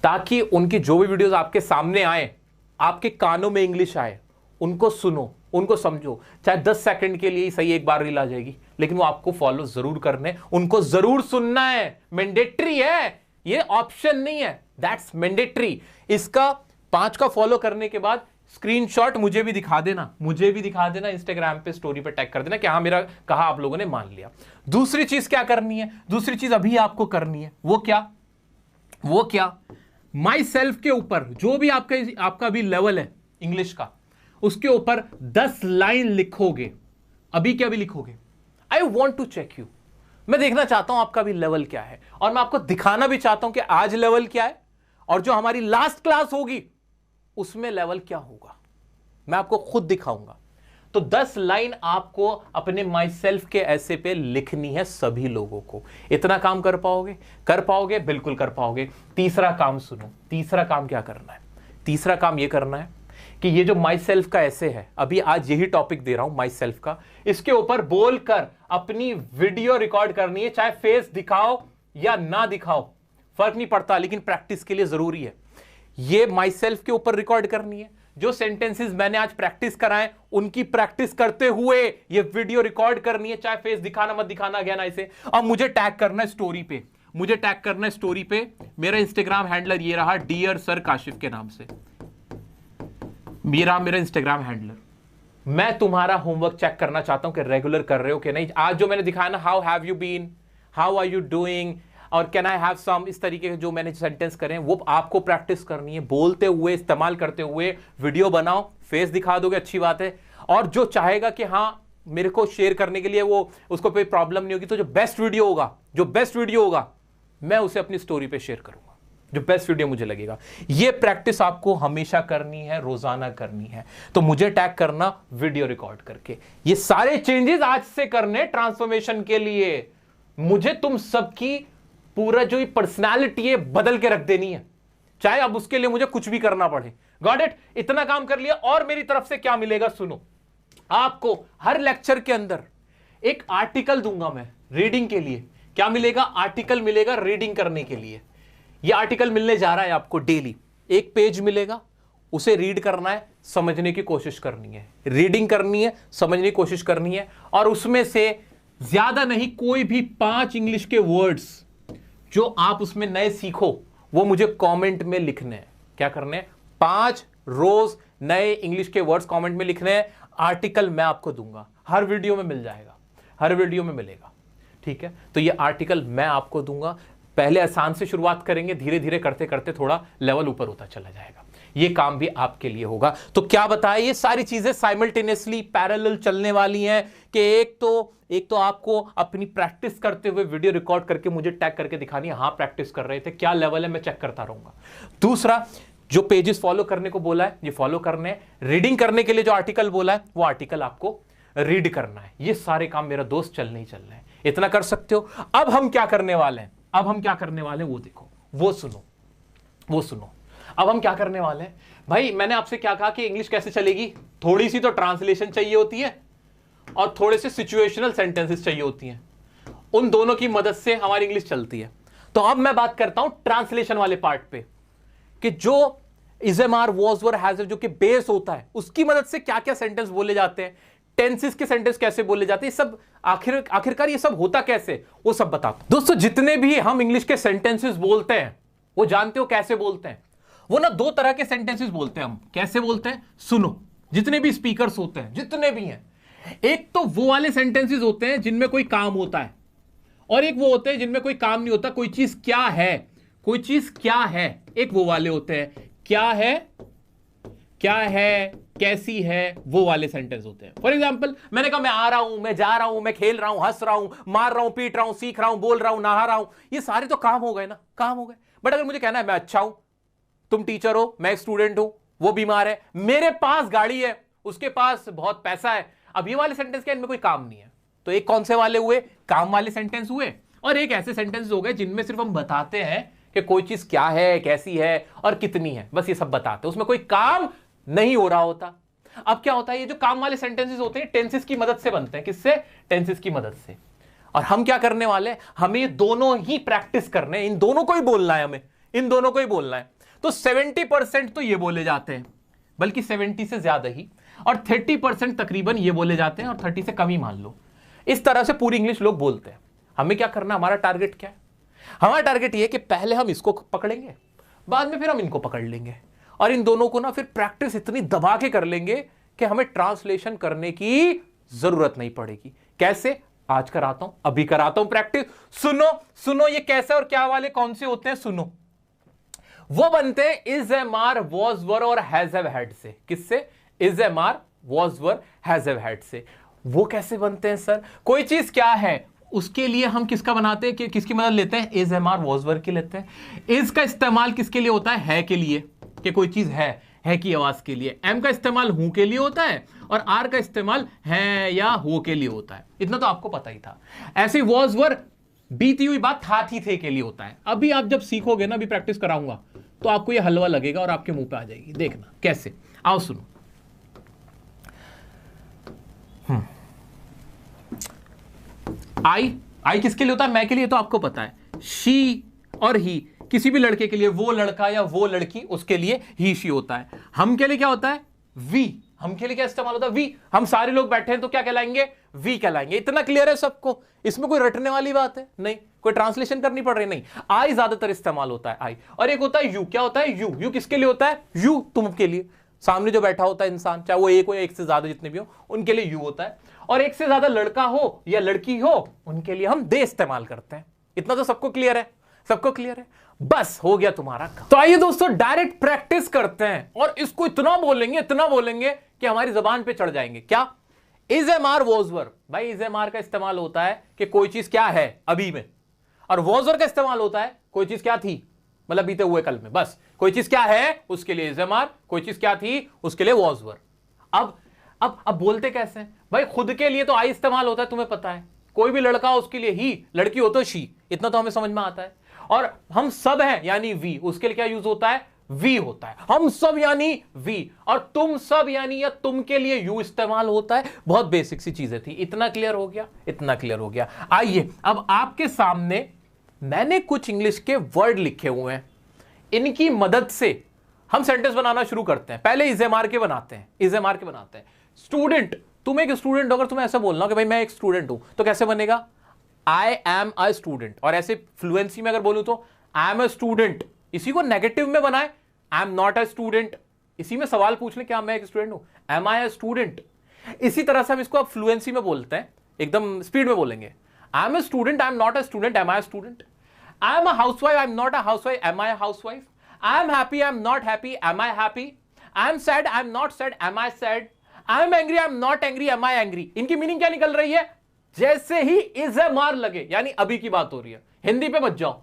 ताकि उनकी जो भी वीडियोस आपके सामने आए, आपके कानों में इंग्लिश आए, उनको सुनो, उनको समझो, चाहे 10 सेकंड के लिए ही सही, एक बार रील आ जाएगी, लेकिन वो आपको फॉलो जरूर करने, उनको जरूर सुनना है, मैंडेटरी है, ये ऑप्शन नहीं है, दैट्स मैंडेटरी। इसका 5 का फॉलो करने के बाद स्क्रीनशॉट मुझे भी दिखा देना, इंस्टाग्राम पे स्टोरी पे टैग कर देना कि हाँ मेरा कहा आप लोगों ने मान लिया। दूसरी चीज क्या करनी है, दूसरी चीज अभी आपको करनी है, वो क्या, माई सेल्फ के ऊपर जो भी आपका भी लेवल है इंग्लिश का, उसके ऊपर 10 लाइन लिखोगे। अभी क्या भी लिखोगे, I want to check you, मैं देखना चाहता हूं आपका भी लेवल क्या है, और मैं आपको दिखाना भी चाहता हूं कि आज लेवल क्या है और जो हमारी लास्ट क्लास होगी उसमें लेवल क्या होगा, मैं आपको खुद दिखाऊंगा। तो 10 लाइन आपको अपने माई सेल्फ के ऐसे पे लिखनी है सभी लोगों को। इतना काम कर पाओगे, बिल्कुल कर पाओगे। तीसरा काम सुनो, तीसरा काम क्या करना है, तीसरा काम यह करना है कि ये जो माई सेल्फ का ऐसे है, अभी आज यही टॉपिक दे रहा हूं माई सेल्फ का, इसके ऊपर बोलकर अपनी वीडियो रिकॉर्ड करनी है, चाहे फेस दिखाओ या ना दिखाओ फर्क नहीं पड़ता, लेकिन प्रैक्टिस के लिए जरूरी है। ये माई सेल्फ के ऊपर रिकॉर्ड करनी है, जो सेंटेंसेस मैंने आज प्रैक्टिस कराए उनकी प्रैक्टिस करते हुए ये वीडियो रिकॉर्ड करनी है, चाहे फेस दिखाना मत दिखाना अगेन ऐसे। और मुझे टैग करना है स्टोरी पे, मुझे टैग करना है स्टोरी पे। मेरा इंस्टाग्राम हैंडलर ये रहा, डियर सर काशिफ के नाम से मेरा इंस्टाग्राम हैंडलर। मैं तुम्हारा होमवर्क चेक करना चाहता हूं कि रेगुलर कर रहे हो कि नहीं। आज जो मैंने दिखाया ना, how have you been, how are you doing और कैन आई हैव सम, इस तरीके के जो मैंने सेंटेंस करे हैं वो आपको प्रैक्टिस करनी है, बोलते हुए इस्तेमाल करते हुए। वीडियो बनाओ, फेस दिखा दोगे अच्छी बात है, और जो चाहेगा कि हाँ मेरे को शेयर करने के लिए वो उसको कोई प्रॉब्लम नहीं होगी, तो जो बेस्ट वीडियो होगा मैं उसे अपनी स्टोरी पे शेयर करूंगा, जो बेस्ट वीडियो मुझे लगेगा। ये प्रैक्टिस आपको हमेशा करनी है, रोजाना करनी है। तो मुझे टैग करना वीडियो रिकॉर्ड करके। ये सारे चेंजेस आज से करने ट्रांसफॉर्मेशन के लिए, मुझे तुम सबकी पूरा जो पर्सनालिटी है बदल के रख देनी है, चाहे अब उसके लिए मुझे कुछ भी करना पड़े। Got it? इतना काम कर लिया। और मेरी तरफ से क्या मिलेगा सुनो, आपको हर लेक्चर के अंदर एक आर्टिकल दूंगा मैं रीडिंग के लिए। क्या मिलेगा? आर्टिकल मिलेगा रीडिंग करने के लिए। यह आर्टिकल मिलने जा रहा है आपको डेली, एक पेज मिलेगा, उसे रीड करना है, समझने की कोशिश करनी है, रीडिंग करनी है, समझने की कोशिश करनी है, और उसमें से ज्यादा नहीं कोई भी 5 इंग्लिश के वर्ड्स जो आप उसमें नए सीखो वो मुझे कमेंट में लिखने हैं। क्या करने हैं? 5 रोज नए इंग्लिश के वर्ड्स कमेंट में लिखने हैं। आर्टिकल मैं आपको दूंगा, हर वीडियो में मिल जाएगा, हर वीडियो में मिलेगा। ठीक है, तो ये आर्टिकल मैं आपको दूंगा। पहले आसान से शुरुआत करेंगे, धीरे धीरे करते करते थोड़ा लेवल ऊपर होता चला जाएगा। ये काम भी आपके लिए होगा। तो क्या बताएं, ये सारी चीजें साइमल्टेनियसली पैरेलल चलने वाली हैं कि एक तो आपको अपनी प्रैक्टिस करते हुए वीडियो रिकॉर्ड करके मुझे टैग करके दिखानी है, हाँ प्रैक्टिस कर रहे थे, क्या लेवल है मैं चेक करता रहूंगा। दूसरा, जो पेजेस फॉलो करने को बोला है ये फॉलो करने हैं। रीडिंग करने के लिए जो आर्टिकल बोला है वो आर्टिकल आपको रीड करना है। ये सारे काम मेरा दोस्त चलने ही चलना है, इतना कर सकते हो। अब हम क्या करने वाले हैं, वो देखो, वो सुनो। अब हम क्या करने वाले हैं भाई, मैंने आपसे क्या कहा कि इंग्लिश कैसे चलेगी, थोड़ी सी तो ट्रांसलेशन चाहिए होती है और थोड़े से सिचुएशनल सेंटेंसेस चाहिए होती हैं। उन दोनों की मदद से हमारी इंग्लिश चलती है। तो अब मैं बात करता हूं ट्रांसलेशन वाले पार्ट पे कि जो इज़-एम-आर, वॉज-वर, हैज़ जो कि बेस होता है, उसकी मदद से क्या क्या सेंटेंस बोले जाते हैं, टेंसेस के सेंटेंस कैसे बोले जाते हैं, सब आखिरकार ये सब होता कैसे, वो सब बताता हूं। दोस्तों, जितने भी हम इंग्लिश के सेंटेंसेस बोलते हैं वो जानते हो कैसे बोलते हैं? वो ना 2 तरह के सेंटेंसेस बोलते हैं हम। कैसे बोलते हैं? सुनो, जितने भी स्पीकर्स होते हैं, जितने भी हैं, एक तो वो वाले सेंटेंसेस होते हैं जिनमें कोई काम होता है, और एक वो होते हैं जिनमें कोई काम नहीं होता। कोई चीज क्या है, एक वो वाले होते हैं। क्या है, कैसी है, वो वाले सेंटेंस होते हैं। फॉर एग्जाम्पल, मैंने कहा मैं आ रहा हूं, मैं जा रहा हूं, मैं खेल रहा हूं, हंस रहा हूं, मार रहा हूं, पीट रहा हूं, सीख रहा हूं, बोल रहा हूं, नहा रहा हूं, ये सारे तो काम हो गए ना, काम हो गए। बट अगर मुझे कहना है मैं अच्छा हूं, तुम टीचर हो, मैं एक स्टूडेंट हूं, वो बीमार है, मेरे पास गाड़ी है, उसके पास बहुत पैसा है, अब ये वाले सेंटेंस के इनमें कोई काम नहीं है। तो एक कौन से वाले हुए? काम वाले सेंटेंस हुए। और एक ऐसे सेंटेंस हो गए जिनमें सिर्फ हम बताते हैं कि कोई चीज क्या है, कैसी है और कितनी है, बस ये सब बताते हैं, उसमें कोई काम नहीं हो रहा होता। अब क्या होता है, ये जो काम वाले सेंटेंसेस होते हैं टेंसेस की मदद से बनते हैं। किससे? टेंसेस की मदद से। और हम क्या करने वाले हैं, हमें ये दोनों ही प्रैक्टिस करने, इन दोनों को ही बोलना है, हमें इन दोनों को ही बोलना है। तो 70% तो ये बोले जाते हैं, बल्कि 70 से ज्यादा ही। और 30% तकरीबन ये बोले जाते हैं और 30 से कम ही मान लो। इस तरह से पूरी इंग्लिश लोग बोलते हैं। हमें क्या करना, हमारा टारगेट क्या है? हमारा टारगेट ये है कि पहले हम इसको पकड़ेंगे, बाद में फिर हम इनको पकड़ लेंगे, और इन दोनों को ना फिर प्रैक्टिस इतनी दबा के कर लेंगे कि हमें ट्रांसलेशन करने की जरूरत नहीं पड़ेगी। कैसे? आज कराता हूं, अभी कराता हूं प्रैक्टिस। सुनो सुनो, ये कैसे और क्या वाले कौन से होते हैं, सुनो। वो बनते हैं is am are, was were और हैज हैव हैड से। किससे? Is am are, was were, has have had से। वो कैसे बनते हैं सर? कोई चीज क्या है उसके लिए हम किसका बनाते हैं, कि किसकी मदद लेते हैं? Is am are, was were की लेते हैं। इज का इस्तेमाल किसके लिए होता है? के लिए, कि कोई चीज है की आवाज के लिए। एम का इस्तेमाल हूं के लिए होता है, और आर का इस्तेमाल है या हो के लिए होता है। इतना तो आपको पता ही था। ऐसे वॉज वर बीती हुई बात था थी थे के लिए होता है। अभी आप जब सीखोगे ना, अभी प्रैक्टिस कराऊंगा, तो आपको ये हलवा लगेगा और आपके मुंह पे आ जाएगी। देखना कैसे। आओ सुनो। आई किसके लिए होता है? मैं के लिए, तो आपको पता है। शी और ही किसी भी लड़के के लिए, वो लड़का या वो लड़की, उसके लिए ही शी होता है। हम के लिए क्या होता है? वी। हम के लिए क्या इस्तेमाल होता है? वी। हम सारे लोग बैठे हैं तो क्या कहलाएंगे? वी कहलाएंगे। इतना क्लियर है सबको? इसमें कोई रटने वाली बात है नहीं, कोई ट्रांसलेशन करनी पड़ रही नहीं। आई ज्यादातर इस्तेमाल होता है, आई। और एक होता है यू। क्या होता है? यू। यू किसके लिए होता है? यू, तुम के लिए। सामने जो बैठा होता है इंसान, चाहे वो एक हो या एक से ज्यादा, जितने भी हो, उनके लिए यू होता है। और एक से ज्यादा लड़का हो या लड़की हो, उनके लिए हम दे इस्तेमाल करते हैं। इतना तो सबको क्लियर है? सबको क्लियर है? बस हो गया तुम्हारा काम। तो आइए दोस्तों डायरेक्ट प्रैक्टिस करते हैं, और इसको इतना बोलेंगे कि हमारी जबान पे चढ़ जाएंगे। क्या? Is am are, was were. भाई इज एम आर का इस्तेमाल होता है कि कोई चीज क्या है अभी में, और वॉज वर का इस्तेमाल होता है कोई चीज क्या थी, मतलब बीते हुए कल में। बस कोई चीज क्या है उसके लिए इज एम आर, कोई चीज क्या थी उसके लिए वॉज वर। अब बोलते कैसे हैं भाई? खुद के लिए तो आई इस्तेमाल होता है, तुम्हें पता है। कोई भी लड़का हो उसके लिए ही, लड़की हो तो शी। इतना तो हमें समझ में आता है। और हम सब हैं यानी वी, उसके लिए क्या यूज होता है? वी होता है। हम सब यानी वी, और तुम सब यानी या तुम के लिए यू इस्तेमाल होता है। बहुत बेसिक सी चीजें थी। इतना क्लियर हो गया? इतना क्लियर हो गया। आइए अब आपके सामने मैंने कुछ इंग्लिश के वर्ड लिखे हुए हैं, इनकी मदद से हम सेंटेंस बनाना शुरू करते हैं। पहले इज एम आर के बनाते हैं, इज एम आर के बनाते हैं। स्टूडेंट, तुम एक स्टूडेंट हो, अगर तुम्हें ऐसा बोलना कि भाई मैं एक स्टूडेंट हूं, तो कैसे बनेगा? आई एम अ स्टूडेंट। और ऐसे फ्लुएंसी में अगर बोलूं तो आई एम अ स्टूडेंट। इसी को नेगेटिव में बनाए, आई एम नॉट अ स्टूडेंट। इसी में सवाल पूछ ले, क्या मैं एक स्टूडेंट हूं? Am I a student. इसी तरह से हम इसको अब फ्लुएंसी में बोलते हैं, एकदम स्पीड में बोलेंगे। I am a student, I am not a student, am I a student. I am a housewife, I am not a housewife, am I a housewife. I am happy, I am not happy, am I happy. I am sad, I am not sad, am I sad. I am angry, I am not angry, am I angry. इनकी meaning क्या निकल रही है? जैसे he is am are लगे, यानी अभी की बात हो रही है। हिंदी पे मत जाओ,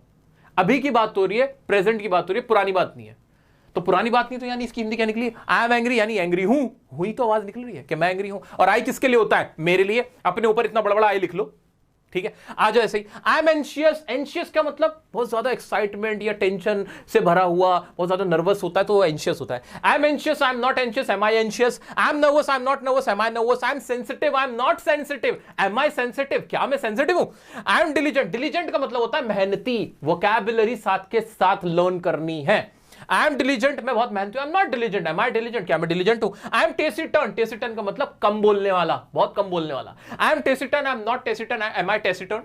अभी की बात हो रही है, प्रेजेंट की बात हो रही है, पुरानी बात नहीं है। तो पुरानी बात नहीं, तो यानी इसकी हिंदी क्या निकली? आई एम एंग्री, यानी एंग्री हूं। हुई तो आवाज निकल रही है कि मैं एंग्री हूं। और आई किसके लिए होता है? मेरे लिए। अपने ऊपर इतना बड़ा बड़ा आई लिख लो, ठीक है? आ जाओ ऐसे ही। I am anxious. एंशियस का मतलब बहुत ज्यादा एक्साइटमेंट या टेंशन से भरा हुआ, बहुत ज्यादा नर्वस होता है, तो वो एंशियस होता है। I am anxious, I am not anxious, am I anxious. I am nervous, I am not nervous, am I nervous. I am sensitive, I am not sensitive, am I sensitive. क्या मैं sensitive हूं? I M diligent. Diligent का मतलब होता है मेहनती। Vocabulary साथ के साथ लर्न करनी है। आई एम डिलीजेंट, मैं बहुत मेहनती हूं। I am not diligent, am I diligent. क्या मैं डिलीजेंट हूं? I am taciturn. टेसिटर्न का मतलब कम बोलने वाला, बहुत कम बोलने वाला। I am taciturn, I am not taciturn, am I taciturn.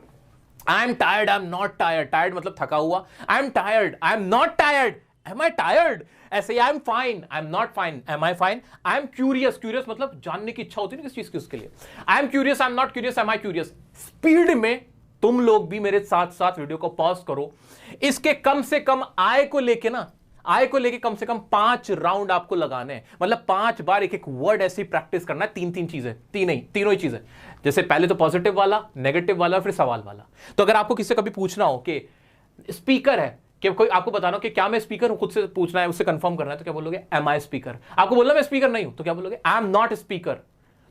I am tired, I am not tired. Tired मतलब थका हुआ। I am tired, I am not tired, am I tired. ऐसे ही I am fine, I am not fine, am I fine. I am curious. Curious मतलब जानने की इच्छा होती है ना किस चीज की, उसके लिए। I am curious, I am not curious, am I curious. Speed में तुम लोग भी मेरे साथ साथ वीडियो को पॉज करो। इसके कम से कम आय को लेके ना, आय को लेके कम से कम 5 राउंड आपको लगाने हैं। मतलब 5 बार एक एक वर्ड ऐसी प्रैक्टिस करना है। 3 चीजें, तीनों ही चीजें। जैसे पहले तो पॉजिटिव वाला, नेगेटिव वाला, फिर सवाल वाला। तो अगर आपको किसी से कभी पूछना हो कि स्पीकर है, कि कोई आपको बताना हो कि क्या मैं स्पीकर हूं, खुद से पूछना है, उससे कंफर्म करना है, तो क्या बोलोगे? एम आई स्पीकर। आपको बोलना मैं स्पीकर नहीं हूं, तो क्या बोलोगे? आई एम नॉट स्पीकर।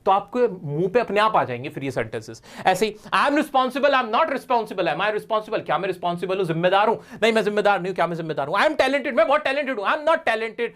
तो आपके मुंह पे अपने आप आ जाएंगे फिर ये सेंटेंसेस। ऐसे ही I am responsible, I am not responsible, am I responsible. क्या मैं रिस्पॉन्सिबल हूं, जिम्मेदार हूं? नहीं, मैं जिम्मेदार नहीं हूं। क्या मैं जिम्मेदार हूं? आई एम टैलेंटेड, मैं बहुत टैलेंटेड हूं। I am not talented,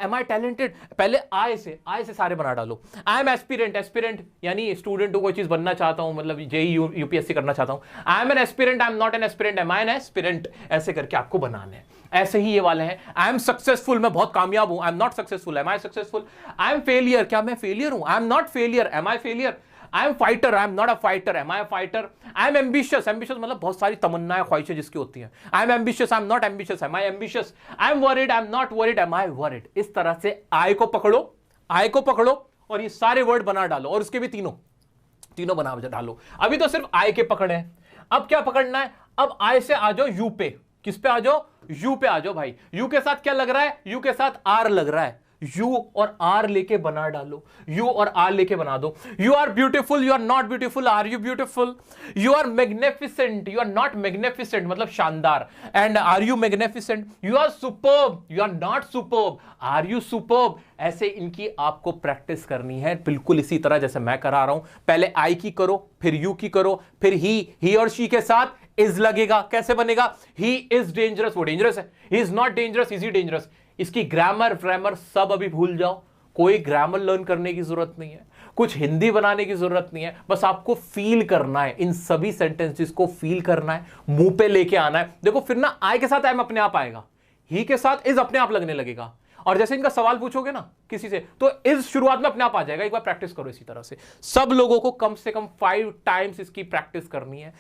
am I talented. पहले आय से सारे बना डालो। I am aspirant. एस्पिरेंट यानी स्टूडेंट हूं, कोई चीज बनना चाहता हूं, मतलब जेई यूपीएससी करना चाहता हूं। I am an aspirant, I am not an aspirant, am I an aspirant. ऐसे करके आपको बनाना है। ऐसे ही ये वाले हैं। आई एम सक्सेसफुल, मैं बहुत कामयाब हूं। I am not successful, am I successful? I am failure, क्या मैं फेलियर हूं? I am not failure, am I failure? I am fighter, I am not a fighter, am I a fighter? I am ambitious, ambitious मतलब बहुत सारी तमन्नाएं ख्वाहिशें जिसकी होती हैं। I am ambitious, I am not ambitious, am I ambitious? I am worried, I am not worried, am I worried? इस तरह से आई को पकड़ो, आई को पकड़ो और ये सारे वर्ड बना डालो, और उसके भी तीनों बना डालो। अभी तो सिर्फ आई के पकड़े हैं, अब क्या पकड़ना है? अब आई से आ जाओ यू पे। किस पे आ जाओ? यू पे आ जाओ भाई। यू के साथ क्या लग रहा है? यू के साथ आर लग रहा है। यू और आर लेके बना डालो, यू और आर लेके बना दो। You are beautiful, you are not beautiful, are you beautiful? You are magnificent, you are not magnificent मतलब शानदार, and are you magnificent? You are superb, you are not superb, are you superb? ऐसे इनकी आपको practice करनी है, बिल्कुल इसी तरह जैसे मैं करा रहा हूं। पहले आई की करो, फिर यू की करो, फिर ही और शी के साथ इज लगेगा। कैसे बनेगा? ही इज डेंजरस, वो डेंजरस है। He is not dangerous, is he dangerous? इसकी ग्रामर सब अभी भूल जाओ, कोई ग्रामर लर्न करने की जरूरत नहीं है, कुछ हिंदी बनाने की जरूरत नहीं है, बस आपको फील करना है, इन सभी सेंटेंसेस को फील करना है, मुंह पे लेके आना है। देखो फिर ना आई के साथ एम अपने आप आएगा, ही के साथ इज अपने आप लगने लगेगा, और जैसे इनका सवाल पूछोगे ना किसी से तो इज शुरुआत में अपने आप आ जाएगा। एक बार प्रैक्टिस करो इसी तरह से। सब लोगों को कम से कम 5 टाइम्स इसकी प्रैक्टिस करनी है,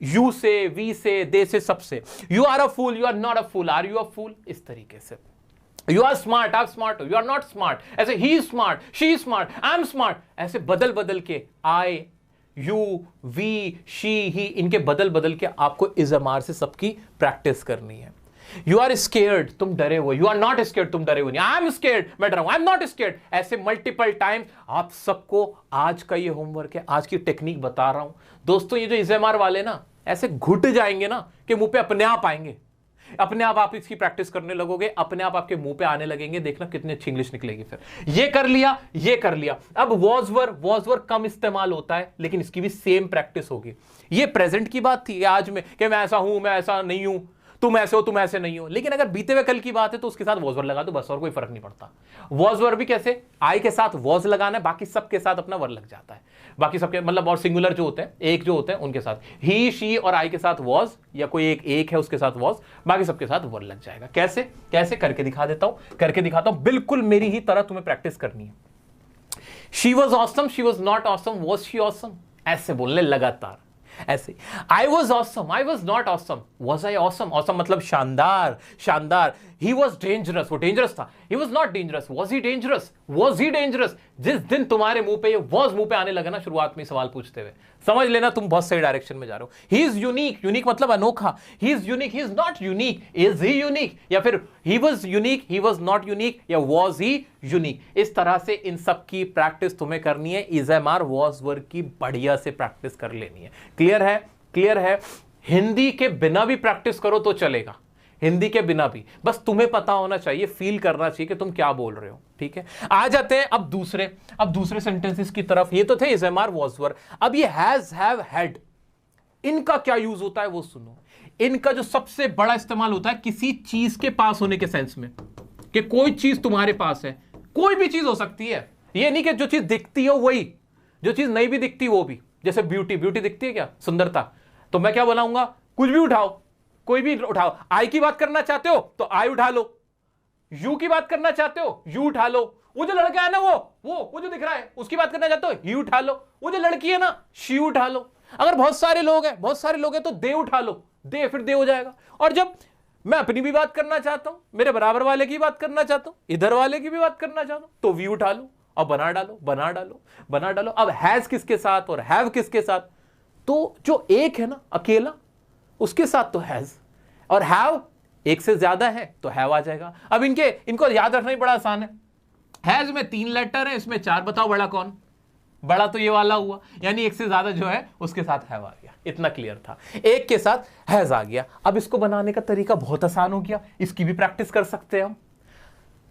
यू से, वी से, दे से, सबसे। You are a fool, you are not a fool, are you a fool? इस तरीके से। यू आर स्मार्ट, आप स्मार्ट हो, यू आर नॉट स्मार्ट, ऐसे ही smart, she smart, I am smart, ऐसे बदल बदल के I, you, we, she, he, इनके बदल बदल के आपको इजमार से सबकी प्रैक्टिस करनी है। यू आर स्केर्ड, तुम डरे हुए, यू आर नॉट स्केर्ड, तुम डरे हुए नहीं, आई एम स्केर्ड, मैं डरा हूं, आई एम नॉट स्केर्ड, ऐसे मल्टीपल टाइम्स। आप सबको आज का ये होमवर्क है, आज की टेक्निक बता रहा हूं दोस्तों। ये जो इजमार वाले ना ऐसे घुट जाएंगे ना कि मुंह पे अपने आप आएंगे, अपने आप इसकी प्रैक्टिस करने लगोगे, अपने आप आपके मुंह पे आने लगेंगे, देखना कितनी अच्छी इंग्लिश निकलेगी। फिर ये कर लिया, ये कर लिया। अब वॉज कम इस्तेमाल होता है, लेकिन इसकी भी सेम प्रैक्टिस होगी। ये प्रेजेंट की बात थी, आज में कि मैं ऐसा हूं, मैं ऐसा नहीं हूं, तुम ऐसे हो, तुम ऐसे नहीं हो। लेकिन अगर बीते हुए कल की बात है तो उसके साथ वॉज वर्ड लगा दो बस, और कोई फर्क नहीं पड़ता। वॉज वर्ड भी कैसे? आई के साथ वॉज लगाना है, बाकी सबके साथ अपना वर्ड लग जाता है, बाकी सबके मतलब, और सिंगुलर जो होते हैं, एक जो होते हैं उनके साथ ही, शी और आई के साथ वॉज, या कोई एक है उसके साथ वॉज, बाकी सबके साथ वर्ड लग जाएगा। कैसे कैसे करके दिखा देता हूं, करके दिखाता हूं, बिल्कुल मेरी ही तरह तुम्हें प्रैक्टिस करनी है। She was awesome, she was not awesome, was she awesome? ऐसे बोलने लगातार, ऐसे। I was awesome, I was not awesome, was I awesome? Awesome मतलब शानदार, शानदार। ही वॉज डेंजरस, वो डेंजरस था। He was not dangerous, was he dangerous, was he dangerous? जिस दिन तुम्हारे मुंह पे ये वॉज मुंह पे आने लगा ना शुरुआत में सवाल पूछते हुए, समझ लेना तुम बहुत सही डायरेक्शन में जा रहे हो। ही इज यूनिक, यूनिक मतलब अनोखा। He is unique, he is not unique, is he unique? या फिर he was unique, he was not unique, या वॉज ही यूनिक? इस तरह से इन सब की प्रैक्टिस तुम्हें करनी है। इजमार वॉज वर्ड की बढ़िया से प्रैक्टिस कर लेनी है। क्लियर है? क्लियर है? हिंदी के बिना भी प्रैक्टिस करो तो चलेगा, हिंदी के बिना भी, बस तुम्हें पता होना चाहिए, फील करना चाहिए कि तुम क्या बोल रहे हो। ठीक है, आ जाते हैं अब दूसरे सेंटेंसेस की तरफ। ये तो थे इजमार वॉज वर्ड, अब ये हैज, हैव, हैड, इनका क्या यूज होता है वो सुनो। इनका जो सबसे बड़ा इस्तेमाल होता है किसी चीज के पास होने के सेंस में, कि कोई चीज तुम्हारे पास है, कोई भी चीज हो सकती है, ये नहीं कि जो चीज दिखती हो वही, जो चीज नहीं भी दिखती वो भी। जैसे ब्यूटी, ब्यूटी दिखती है क्या? सुंदरता। तो मैं क्या बनाऊंगा? कुछ भी उठाओ, कोई भी उठाओ। आई की बात करना चाहते हो तो आई उठा लो, यू की बात करना चाहते हो यू उठा लो, वो जो लड़का है ना वो जो दिख रहा है उसकी बात करना चाहते हो ही उठा लो, वो जो लड़की है ना शी उठा लो। अगर बहुत सारे लोग हैं तो दे उठा लो, दे, फिर दे हो जाएगा। और जब मैं अपनी भी बात करना चाहता हूं, मेरे बराबर वाले की बात करना चाहता हूं, इधर वाले की भी बात करना चाहता हूं, तो वी उठा लो और बना डालो, बना डालो, बना डालो। अब हैज किसके साथ और हैव किसके साथ? तो जो एक है ना अकेला, उसके साथ तो हैज, और हैव एक से ज्यादा है तो हैव आ जाएगा। अब इनको याद रखना ही बड़ा आसान है। हैज में 3 लेटर है, इसमें 4, बताओ बड़ा कौन? बड़ा तो ये वाला हुआ, यानी एक से ज्यादा जो है उसके साथ हैव आ गया। इतना क्लियर था, एक के साथ हैज आ गया। अब इसको बनाने का तरीका बहुत आसान हो गया, इसकी भी प्रैक्टिस कर सकते हैं हम।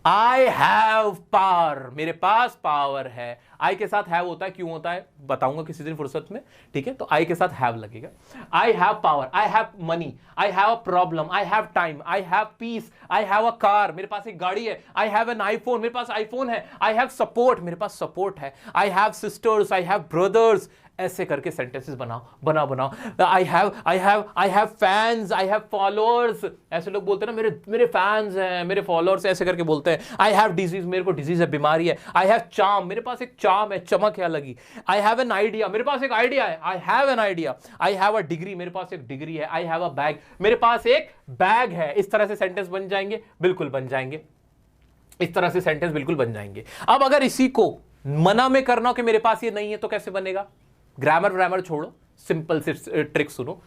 आई हैव पावर, मेरे पास पावर है। आई के साथ हैव होता है, क्यों होता है बताऊंगा किसी दिन फुर्सत में, ठीक है? तो आई के साथ हैव लगेगा। I have power, I have money, I have a problem, I have time, I have piece, I have a car, मेरे पास एक गाड़ी है। आई हैव एन आईफोन, मेरे पास आईफोन है। आई हैव सपोर्ट, मेरे पास सपोर्ट है। I have sisters, I have brothers, ऐसे करके सेंटेंसेस बनाओ, बनाओ। I have fans, I have followers. ऐसे लोग बोलते हैं ना, मेरे फैंस हैं, मेरे फॉलोअर्स, ऐसे करके बोलते हैं। आई हैव डिजीज, मेरे को डिजीज है, बीमारी है। आई हैव चार्म, मेरे पास एक चार्म है, चमक है लगी। आई हैव एन आइडिया, मेरे पास एक आइडिया है। I have an idea. I have a degree, मेरे पास एक डिग्री है। आई हैव अ बैग, मेरे पास एक बैग है। इस तरह से सेंटेंस बन जाएंगे, बिल्कुल बन जाएंगे। इस तरह से सेंटेंस बिल्कुल बन जाएंगे। अब अगर इसी को मना में करना हो कि मेरे पास ये नहीं है, तो कैसे बनेगा? ग्रामर छोड़ो, सिंपल से ट्रिक सुनो।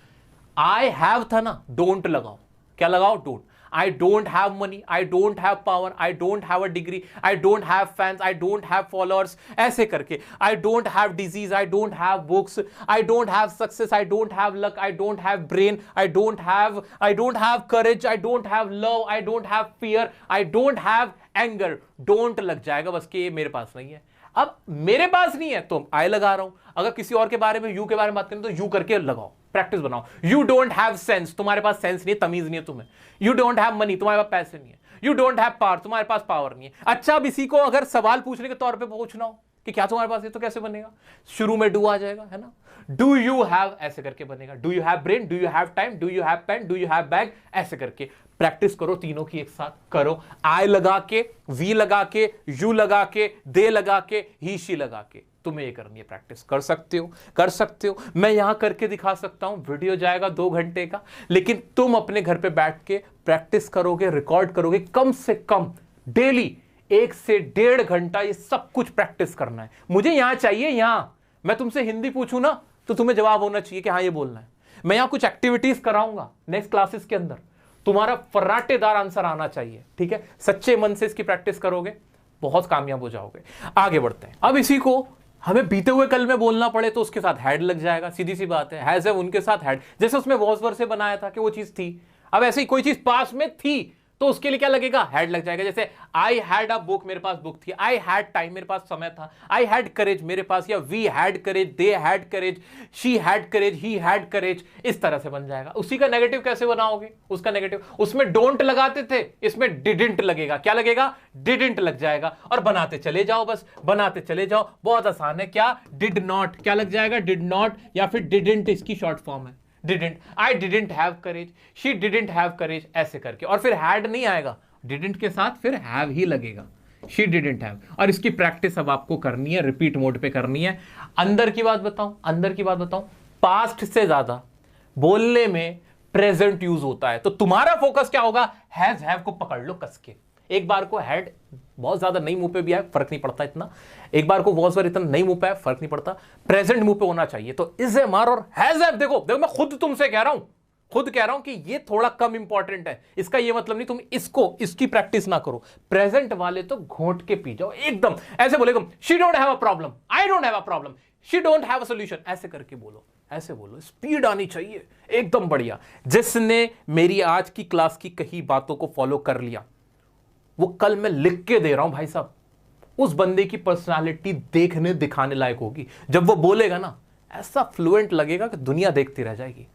आई हैव था ना, डोंट लगाओ। क्या लगाओ? Don't. I don't have money, I don't have power, I don't have a degree, I don't have fans, I don't have followers, ऐसे करके। I don't have disease, I don't have books, I don't have success, I don't have luck, I don't have brain, I don't have courage, I don't have love, I don't have fear, I don't have anger. Don't लग जाएगा बस कि ये मेरे पास नहीं है। अब मेरे पास नहीं है तो आई लगा रहा हूं। अगर किसी और के बारे में, यू के बारे में बात करें, तो यू करके लगाओ, प्रैक्टिस बनाओ। यू डोंट हैव सेंस, तुम्हारे पास सेंस नहीं है, तमीज नहीं है तुम्हें। यू डोंट हैव मनी, तुम्हारे पास पैसे नहीं है। यू डोंट हैव पावर, तुम्हारे पास पावर नहीं है। अच्छा, अब इसी को अगर सवाल पूछने के तौर पे पूछना हो कि क्या तुम्हारे पास है, तो कैसे बनेगा? शुरू में डू आ जाएगा, है ना। डू यू हैव, ऐसे करके बनेगा। Do you have brain, do you have time, do you have pen, do you have bag, ऐसे करके प्रैक्टिस करो। तीनों की एक साथ करो। आई लगा के, वी लगा के, यू लगा के, दे लगा के, ही शी लगा के। तुम्हें ये करनी है प्रैक्टिस। कर सकते हो। मैं यहां करके दिखा सकता हूं, वीडियो जाएगा 2 घंटे का, लेकिन तुम अपने घर पे बैठ के प्रैक्टिस करोगे, रिकॉर्ड करोगे। कम से कम डेली 1 से 1.5 घंटा ये सब कुछ प्रैक्टिस करना है। मुझे यहां चाहिए, यहां मैं तुमसे हिंदी पूछूं ना, तो तुम्हें जवाब होना चाहिए कि हाँ ये बोलना है। मैं यहां कुछ एक्टिविटीज कराऊंगा नेक्स्ट क्लासेस के अंदर, तुम्हारा फर्राटेदार आंसर आना चाहिए, ठीक है। सच्चे मन से इसकी प्रैक्टिस करोगे, बहुत कामयाब हो जाओगे। आगे बढ़ते हैं। अब इसी को हमें बीते हुए कल में बोलना पड़े तो उसके साथ हैड लग जाएगा, सीधी सी बात है। हैज है उनके साथ हैड, जैसे उसमें वॉज वर से बनाया था कि वो चीज थी। अब ऐसे ही कोई चीज पास में थी तो उसके लिए क्या लगेगा? हैड लग जाएगा। जैसे आई हैड अ बुक, मेरे पास बुक थी। आई हैड टाइम, मेरे पास समय था। आई हैड करेज, मेरे पास, या we had courage, they had courage, she had courage, he had courage. इस तरह से बन जाएगा। उसी का नेगेटिव कैसे बनाओगे? उसका नेगेटिव, उसमें डोंट लगाते थे, इसमें डिडंट लगेगा। क्या लगेगा? डिडंट लग जाएगा। और बनाते चले जाओ, बस बनाते चले जाओ, बहुत आसान है। क्या? डिड नॉट, क्या लग जाएगा? डिड नॉट, या फिर डिडंट इसकी शॉर्ट फॉर्म है। Didn't, I didn't have courage, she didn't have courage, ऐसे करके। और फिर हैड नहीं आएगा, डिडंट के साथ फिर हैव ही लगेगा। She didn't have. और इसकी प्रैक्टिस अब आपको करनी है, रिपीट मोड पे करनी है। अंदर की बात बताऊं, पास्ट से ज्यादा बोलने में प्रेजेंट यूज होता है। तो तुम्हारा फोकस क्या होगा? हैज, हैव को पकड़ लो कस के। एक बार को हैड बहुत ज्यादा नहीं मुंह पे भी आए, फर्क नहीं पड़ता इतना। एक बार को वॉज वर इतना नहीं मुंह पे आए, फर्क नहीं पड़ता। प्रेजेंट मुंह पे होना चाहिए। तो इज एम आर और हैज एम, देखो मैं खुद तुमसे कह रहा हूं कि ये थोड़ा कम इंपॉर्टेंट है। इसका ये मतलब नहीं तुम इसकी प्रैक्टिस ना करो। प्रेजेंट वाले तो घोंट के पी जाओ एकदम। ऐसे बोलेगा, she don't have a problem, I don't have a problem, she don't have a solution, ऐसे करके बोलो। ऐसे बोलो, स्पीड आनी चाहिए एकदम बढ़िया। जिसने मेरी आज की क्लास की कही बातों को फॉलो कर लिया, वो कल मैं लिख के दे रहा हूं भाई साहब, उस बंदे की पर्सनालिटी देखने दिखाने लायक होगी। जब वो बोलेगा ना, ऐसा फ्लुएंट लगेगा कि दुनिया देखती रह जाएगी।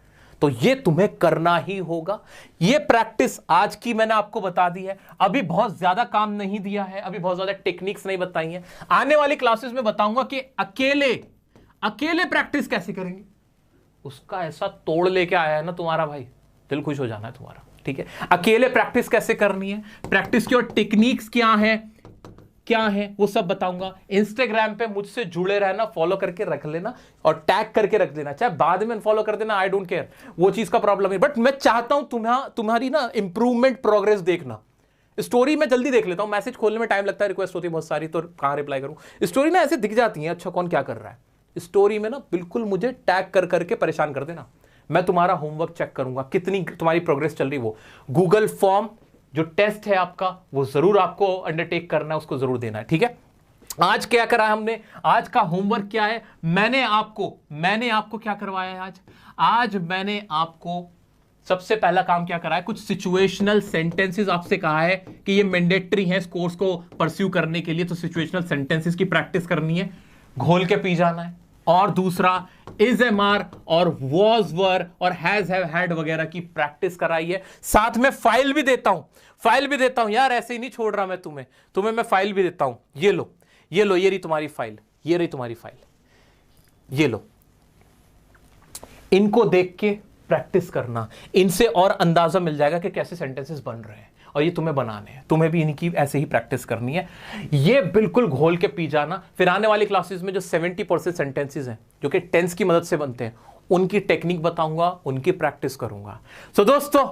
तो ये तुम्हें करना ही होगा। ये प्रैक्टिस आज की मैंने आपको बता दी है। अभी बहुत ज्यादा काम नहीं दिया है, अभी बहुत ज्यादा टेक्निक्स नहीं बताई हैं। आने वाली क्लासेस में बताऊंगा कि अकेले प्रैक्टिस कैसे करेंगे। उसका ऐसा तोड़ लेके आया है ना तुम्हारा भाई, दिल खुश हो जाना है तुम्हारा, ठीक है। अकेले प्रैक्टिस कैसे करनी है, प्रैक्टिस की और टेक्निक्स क्या है वो सब बताऊंगा। इंस्टाग्राम पे मुझसे जुड़े रहना, फॉलो करके रख लेना और टैग करके रख देना, चाहे बाद में अनफॉलो कर देना, आई डोंट केयर, वो चीज का प्रॉब्लम है। बट मैं चाहता हूं तुम्हारी ना इंप्रूवमेंट, प्रोग्रेस देखना। स्टोरी में जल्दी देख लेता हूं, मैसेज खोलने में टाइम लगता है, रिक्वेस्ट होती है बहुत सारी, तो कहां रिप्लाई करूं। स्टोरी ना ऐसे दिख जाती है, अच्छा कौन क्या कर रहा है। स्टोरी में ना बिल्कुल मुझे टैग कर करके परेशान कर देना, मैं तुम्हारा होमवर्क चेक करूंगा, कितनी तुम्हारी प्रोग्रेस चल रही। वो गूगल फॉर्म जो टेस्ट है आपका, वो जरूर आपको अंडरटेक करना है, उसको जरूर देना है, ठीक है। आज क्या करा हमने, आज का होमवर्क क्या है, मैंने आपको क्या करवाया है आज मैंने आपको सबसे पहला काम क्या करा है, कुछ सिचुएशनल सेंटेंसेस आपसे कहा है कि ये मैंडेटरी है इस कोर्स को परस्यू करने के लिए। तो सिचुएशनल सेंटेंसेस की प्रैक्टिस करनी है, घोल के पी जाना है। और दूसरा इज एम आर और वॉज वर और हैज हैव हैड वगैरह की प्रैक्टिस कराई है। साथ में फाइल भी देता हूं यार, ऐसे ही नहीं छोड़ रहा मैं तुम्हें मैं फाइल भी देता हूं। ये लो ये रही तुम्हारी फाइल, ये लो, इनको देख के प्रैक्टिस करना, इनसे और अंदाजा मिल जाएगा कि कैसे सेंटेंसेस बन रहे हैं, और ये तुम्हें बनाने हैं, तुम्हें भी इनकी ऐसे ही प्रैक्टिस करनी है। ये बिल्कुल घोल के पी जाना। फिर आने वाली क्लासेस में जो 70% सेंटेंसेस हैं जो कि टेंस की मदद से बनते हैं, उनकी टेक्निक बताऊंगा, उनकी प्रैक्टिस करूंगा। सो दोस्तों,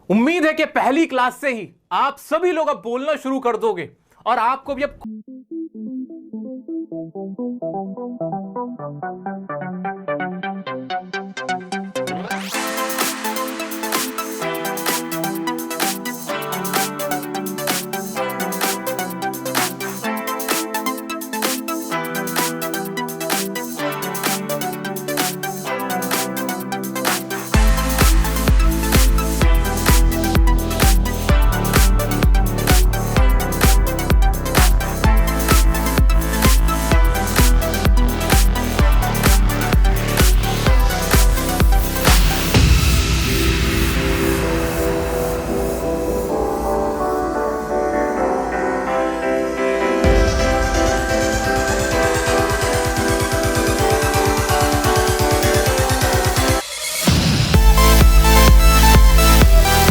उम्मीद है कि पहली क्लास से ही आप सभी लोग अब बोलना शुरू कर दोगे और आपको भी अब